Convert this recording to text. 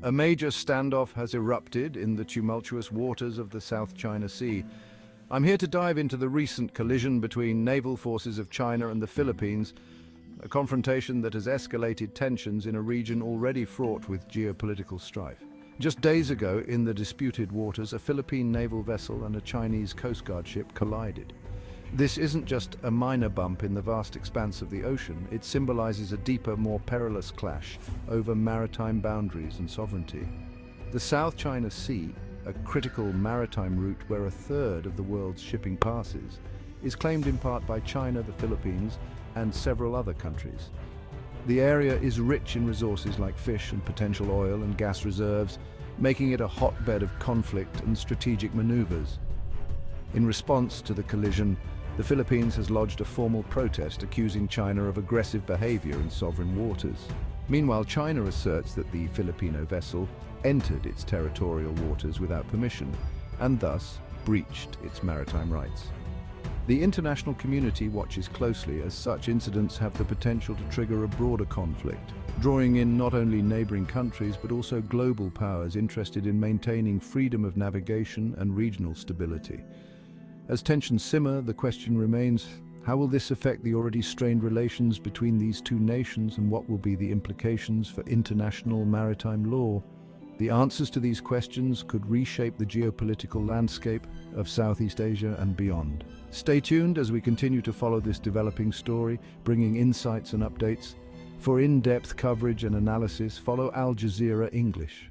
A major standoff has erupted in the tumultuous waters of the South China Sea. I'm here to dive into the recent collision between naval forces of China and the Philippines, a confrontation that has escalated tensions in a region already fraught with geopolitical strife. Just days ago, in the disputed waters, a Philippine naval vessel and a Chinese Coast Guard ship collided. This isn't just a minor bump in the vast expanse of the ocean, it symbolizes a deeper, more perilous clash over maritime boundaries and sovereignty. The South China Sea, a critical maritime route where a third of the world's shipping passes, is claimed in part by China, the Philippines, and several other countries. The area is rich in resources like fish and potential oil and gas reserves, making it a hotbed of conflict and strategic maneuvers. In response to the collision, the Philippines has lodged a formal protest accusing China of aggressive behavior in sovereign waters. Meanwhile, China asserts that the Filipino vessel entered its territorial waters without permission and thus breached its maritime rights. The international community watches closely as such incidents have the potential to trigger a broader conflict, drawing in not only neighboring countries but also global powers interested in maintaining freedom of navigation and regional stability. As tensions simmer, the question remains, how will this affect the already strained relations between these two nations, and what will be the implications for international maritime law? The answers to these questions could reshape the geopolitical landscape of Southeast Asia and beyond. Stay tuned as we continue to follow this developing story, bringing insights and updates. For in-depth coverage and analysis, follow Al Jazeera English.